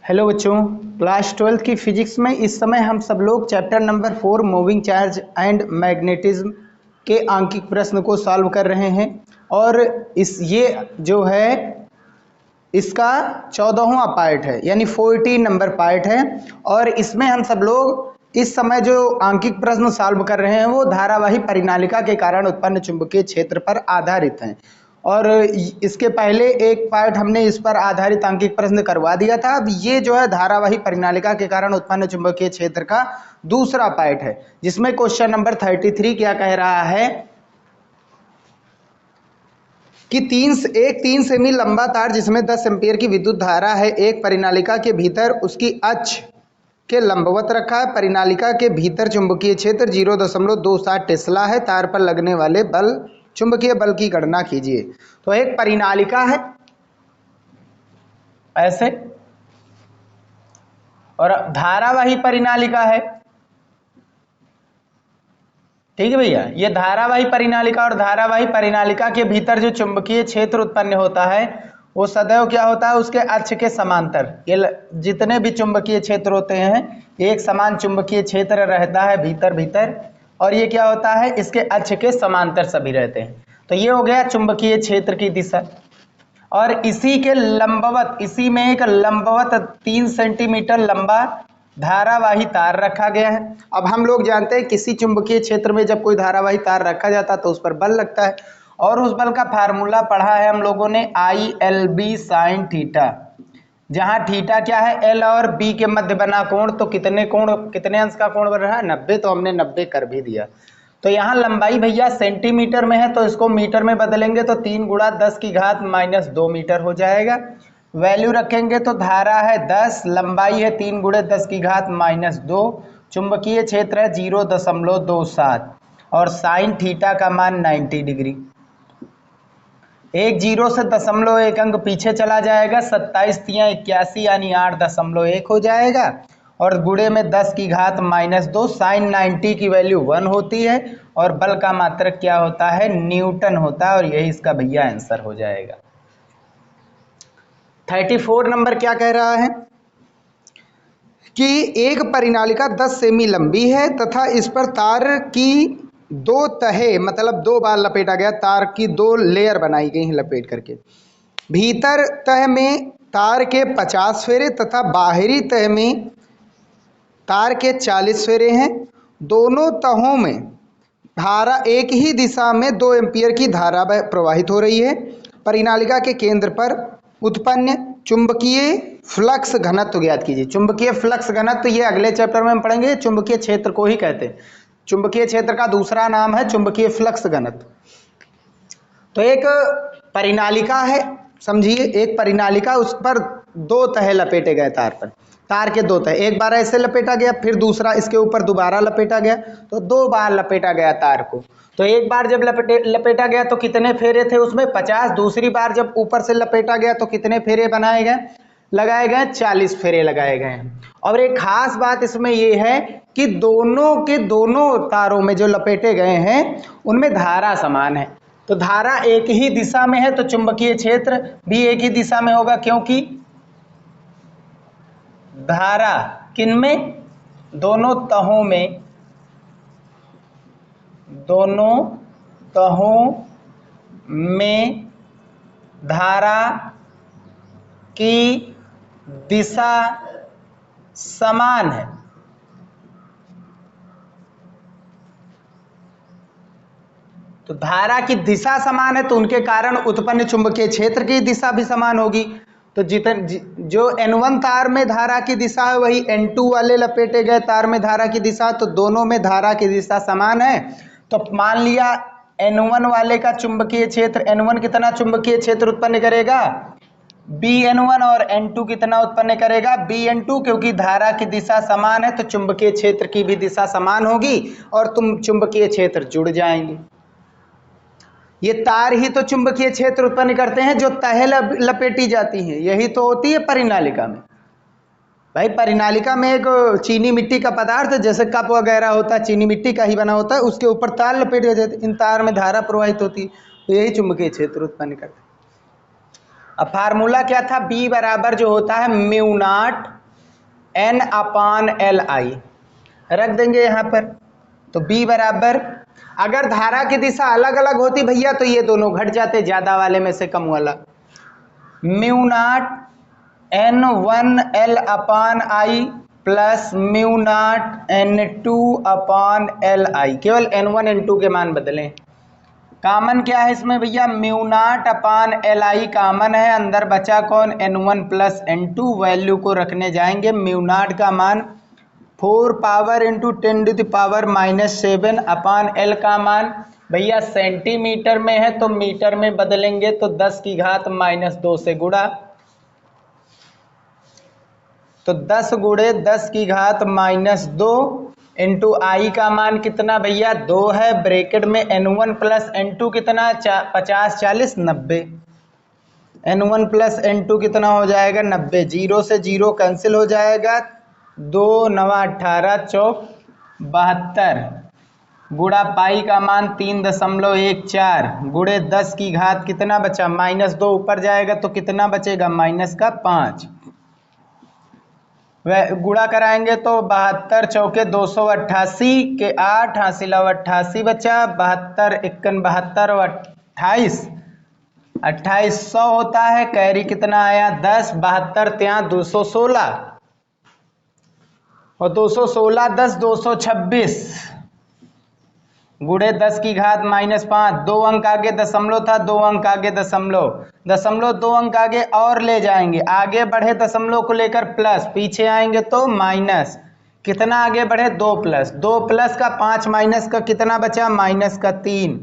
Hello बच्चों, class 12 की physics में इस समय हम सब लोग chapter number 4 moving charge and magnetism के आंकिक प्रश्न को सॉल्व कर रहे हैं। और ये जो है इसका 14वां पार्ट है, यानी 14 नंबर पार्ट है। और इसमें हम सब लोग इस समय जो आंकिक प्रश्न सॉल्व कर रहे हैं वो धारावाही परिनालिका के कारण उत्पन्न चुंबकीय क्षेत्र पर आधारित हैं। और इसके पहले एक पार्ट हमने इस पर आधारित आंकिक प्रश्न करवा दिया था। अब ये जो है धारावाही परिनालिका के कारण उत्पन्न चुंबकीय क्षेत्र का दूसरा पार्ट है, जिसमें क्वेश्चन नंबर 33 क्या कह रहा है कि 3 सेमी लंबा तार जिसमें 10 एम्पीयर की विद्युत धारा है एक परिनालिका के भीतर उसकी अक्ष के लंबवत रखा है। परिनालिका के भीतर चुंबकीय क्षेत्र 0.27 टेस्ला है। तार पर लगने वाले बल चुंबकीय बल की गणना कीजिए। तो एक परिनालिका है ऐसे, और धारावाही परिनालिका है। ठीक है भैया, ये धारावाही परिनालिका और धारावाही परिनालिका के भीतर जो चुंबकीय क्षेत्र उत्पन्न होता है वो सदैव क्या होता है, उसके अक्ष के समांतर। ये जितने भी चुंबकीय क्षेत्र होते हैं एक समान चुंबकीय क्षेत्र रहता है भीतर भीतर, और ये क्या होता है, इसके अक्ष के समांतर सभी रहते हैं। तो ये हो गया चुंबकीय क्षेत्र की दिशा। और इसी के लंबवत, इसी में एक लंबवत 3 सेंटीमीटर लंबा धारावाही तार रखा गया है। अब हम लोग जानते हैं किसी चुंबकीय क्षेत्र में जब कोई धारावाही तार रखा जाता है तो उस पर बल लगता है, और उस बल का फार्मूला पढ़ा है हम लोगों ने ILB साइन थीटा, जहां थीटा क्या है, L और B के मध्य बना कोण। तो कितने अंश का कोण बन रहा है, 90। तो हमने 90 कर भी दिया। तो यहाँ लंबाई भैया सेंटीमीटर में है तो इसको मीटर में बदलेंगे तो 3 × 10⁻² मीटर हो जाएगा। वैल्यू रखेंगे तो धारा है 10, लंबाई है 3 × 10⁻², चुंबकीय क्षेत्र है 0.27 और साइन थीटा का मान 90 डिग्री। एक 0 से 0.1 अंक पीछे चला जाएगा, 27 × 81 यानी 8.1 हो जाएगा, और गुणे में 10⁻²। साइन 90 की वैल्यू 1 होती है और बल का मात्रक क्या होता है, न्यूटन होता है। और यही इसका भैया आंसर हो जाएगा। 34 नंबर क्या कह रहा है कि एक परिनालिका 10 सेमी लंबी है तथा इस पर तार की 2 तहे, मतलब 2 बार लपेटा गया, तार की 2 लेयर बनाई गई हैं लपेट करके। भीतर तह में तार के 50 फेरे तथा बाहरी तह में तार के 40 फेरे हैं। दोनों तहों में धारा एक ही दिशा में 2 एम्पीयर की धारा प्रवाहित हो रही है। परिनालिका के केंद्र पर उत्पन्न चुंबकीय फ्लक्स घनत्व ज्ञात कीजिए। चुंबकीय फ्लक्स घनत्व ये अगले चैप्टर में हम पढ़ेंगे। चुंबकीय क्षेत्र को ही कहते हैं, चुंबकीय क्षेत्र का दूसरा नाम है चुंबकीय फ्लक्स घनत्व। तो एक परिनालिका है, समझिए, एक परिनालिका, उस पर 2 तह लपेटे गए तार पर। तार के 2 तह, एक बार ऐसे लपेटा गया, फिर दूसरा इसके ऊपर दोबारा लपेटा गया, तो 2 बार लपेटा गया तार को। तो एक बार जब लपेटा गया तो कितने फेरे थे उसमें, 50। दूसरी बार जब ऊपर से लपेटा गया तो कितने फेरे बनाए गए, लगाए गए 40 फेरे लगाए गए हैं। और एक खास बात इसमें ये है कि दोनों के दोनों तारों में जो लपेटे गए हैं उनमें धारा समान है। तो धारा एक ही दिशा में है तो चुंबकीय क्षेत्र भी एक ही दिशा में होगा, क्योंकि धारा किनमें, दोनों तहों में, दोनों तहों में धारा की दिशा समान है। तो धारा की दिशा समान है तो उनके कारण उत्पन्न चुंबकीय क्षेत्र की दिशा भी समान होगी। तो जो N1 तार में धारा की दिशा है वही N2 वाले लपेटे गए तार में धारा की दिशा, तो दोनों में धारा की दिशा समान है। तो मान लिया N1 वाले का चुंबकीय क्षेत्र, N1 कितना चुंबकीय क्षेत्र उत्पन्न करेगा, BN1, और N2 कितना उत्पन्न करेगा, BN2। क्योंकि धारा की दिशा समान है तो चुंबकीय क्षेत्र की भी दिशा समान होगी और तुम चुंबकीय क्षेत्र जुड़ जाएंगे। ये तार ही तो चुंबकीय क्षेत्र उत्पन्न करते हैं जो तह लपेटी जाती हैं, यही तो होती है परिनालिका में। भाई परिनालिका में एक चीनी मिट्टी का पदार्थ जैसे कप वगैरह होता है, चीनी मिट्टी का ही बना होता है, उसके ऊपर तार लपेट जाते हैं, इन तार में धारा प्रवाहित होती है, तो यही चुंबकीय क्षेत्र उत्पन्न करते हैं। अब फार्मूला क्या था, B बराबर जो होता है म्यू नॉट N अपान LI रख देंगे यहाँ पर। तो B बराबर, अगर धारा की दिशा अलग अलग होती भैया तो ये दोनों घट जाते, ज्यादा वाले में से कम वाला। Mu naught N1L upon I plus mu naught N2 upon LI, केवल N1 N2 के मान बदलें। कॉमन क्या है इसमें भैया, म्यू नॉट अपान LI कॉमन है, अंदर बचा कौन, N1 प्लस N2। वैल्यू को रखने जाएंगे, म्यू नॉट का मान 4 पावर इंटू 10⁻⁻7 अपान L का मान भैया सेंटीमीटर में है तो मीटर में बदलेंगे तो 10⁻⁻2 से गुणा, तो 10 गुणे 10⁻⁻2 इंटू आई का मान कितना भैया 2 है, ब्रैकेट में N1 प्लस N2 कितना 50 40 90, N1 प्लस N2 कितना हो जाएगा 90, 0 से 0 कैंसिल हो जाएगा, 2 9 18 चौक 72 गुणा पाई का मान 3.14 गुणे 10 की घात कितना बचा -2 ऊपर जाएगा तो कितना बचेगा -5, वह गुणा कराएंगे तो 72 चौके 288 के 8 हासिल 88 बचा, 72 51 72 और 28 2800 होता है, कैरी कितना आया 10, 72 ત્યાં 216 और 216 10 226 गुणे 10 की घात -5, 2 अंक आगे दशमलव था, 2 अंक आगे दशमलव, 2 अंक आगे और ले जाएंगे, आगे बढ़े दशमलव को लेकर प्लस, पीछे आएंगे तो माइनस, कितना आगे बढ़े 2 प्लस का 5 माइनस का कितना बचा -3,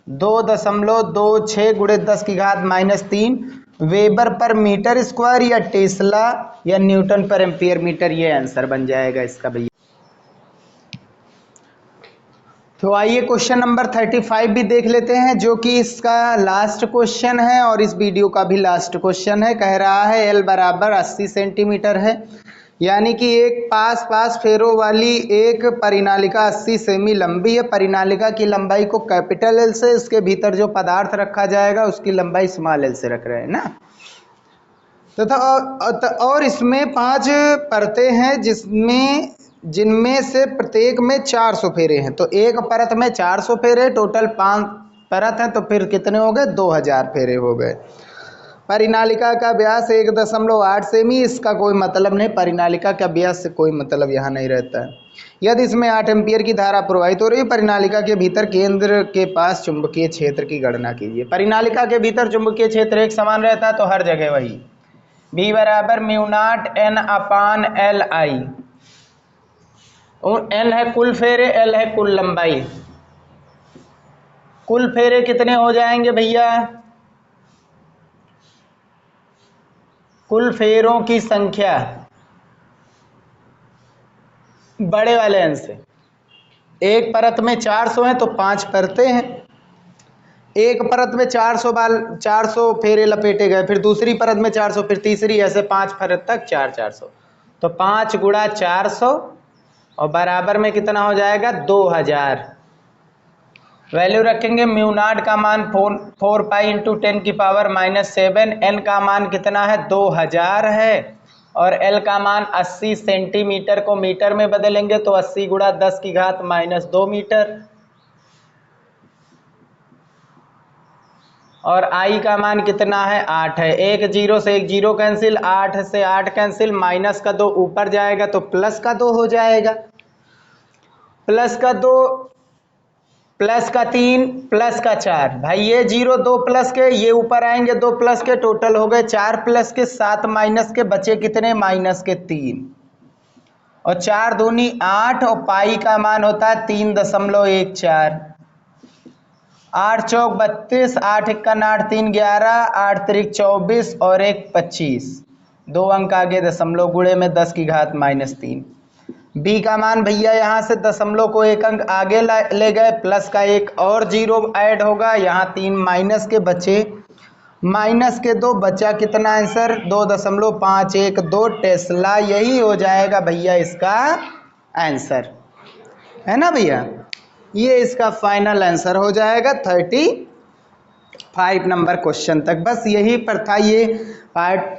2.26 गुणे 10 की घात -3 वेबर पर मीटर स्क्वायर या टेस्ला या न्यूटन पर एम्पियर मीटर, ये आंसर बन जाएगा इसका भैया। तो आइए क्वेश्चन नंबर 35 भी देख लेते हैं, जो कि इसका लास्ट क्वेश्चन है और इस वीडियो का भी लास्ट क्वेश्चन है। कह रहा है L बराबर 80 सेंटीमीटर है, यानी कि एक पास फेरों वाली एक परिनालिका 80 सेमी लंबी है। परिनालिका की लंबाई को कैपिटल L से, उसके भीतर जो पदार्थ रखा जाएगा उसकी लंबाई स्मॉल l से रख रहे हैं ना। तथा और इसमें 5 परतें हैं जिनमें से प्रत्येक में 400 फेरे हैं। तो एक परत में 400 फेरे, टोटल 5 परत हैं, तो फिर कितने हो गए 2000 फेरे हो गए। परिनालिका का व्यास 1.8 सेमी, इसका कोई मतलब नहीं, परिनालिका का व्यास से कोई मतलब यहाँ नहीं रहता है। यदि इसमें 8 एम्पियर की धारा प्रवाहित हो रही है, परिनालिका के भीतर केंद्र के पास चुंबकीय क्षेत्र की गणना कीजिए। परिनालिका के भीतर चुंबकीय क्षेत्र एक समान रहता है तो हर जगह वही, B बराबर म्यू नॉट N अपान LI, और N है कुल फेरे, L है कुल लंबाई। कुल फेरे कितने हो जाएंगे भैया, कुल फेरों की संख्या बड़े वाले N से, एक परत में 400 है तो 5 परतें हैं, एक परत में 400 फेरे लपेटे गए, फिर दूसरी परत में 400, फिर तीसरी, ऐसे 5 परत तक 400, तो 5 गुणा 400 और बराबर में कितना हो जाएगा 2000। वैल्यू रखेंगे, म्यू नॉट का मान 4 पाई इंटू 10⁻⁻7, N का मान कितना है 2000 है, और L का मान 80 सेंटीमीटर को मीटर में बदलेंगे तो 80 गुणा 10 की घात -2 मीटर, और I का मान कितना है 8 है। एक 0 से एक 0 कैंसिल, 8 से 8 कैंसिल, माइनस का 2 ऊपर जाएगा तो प्लस का 2 हो जाएगा, प्लस का 2 प्लस का 3 प्लस का 4, भाई ये 0 2 प्लस के, ये ऊपर आएंगे 2 प्लस के, टोटल हो गए 4 प्लस के 7 माइनस के, बचे कितने -3, और 4 दूनी 8, और पाई का मान होता है 3.14, 8 चौक 32, 8 इक्का 8 3 11, 8 त्रिक 24 और 1 25, 2 अंक आगे दशमलव, गुणे में 10 की घात -3। B का मान भैया यहाँ से दशमलव को 1 अंक आगे ले गए, प्लस का 1 और 0 ऐड होगा, यहाँ 3 माइनस के बचे, माइनस के 2 बचा, कितना आंसर 2.512 टेस्ला। यही हो जाएगा भैया इसका आंसर, है ना भैया, ये इसका फाइनल आंसर हो जाएगा 35। 5 नंबर क्वेश्चन तक। बस यही पर था, ये पार्ट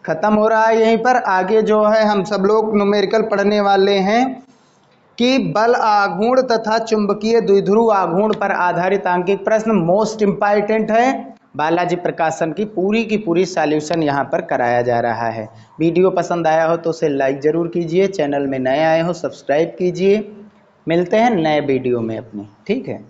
खत्म हो रहा है यहीं पर। आगे जो है हम सब लोग न्यूमेरिकल पढ़ने वाले हैं कि बल आघूर्ण तथा चुंबकीय द्विध्रुव आघूर्ण पर आधारित आंकिक प्रश्न मोस्ट इंपॉर्टेंट है। बालाजी प्रकाशन की पूरी सॉल्यूशन यहाँ पर कराया जा रहा है। वीडियो पसंद आया हो तो उसे लाइक ज़रूर कीजिए, चैनल में नए आए हो सब्सक्राइब कीजिए। मिलते हैं नए वीडियो में अपने, ठीक है।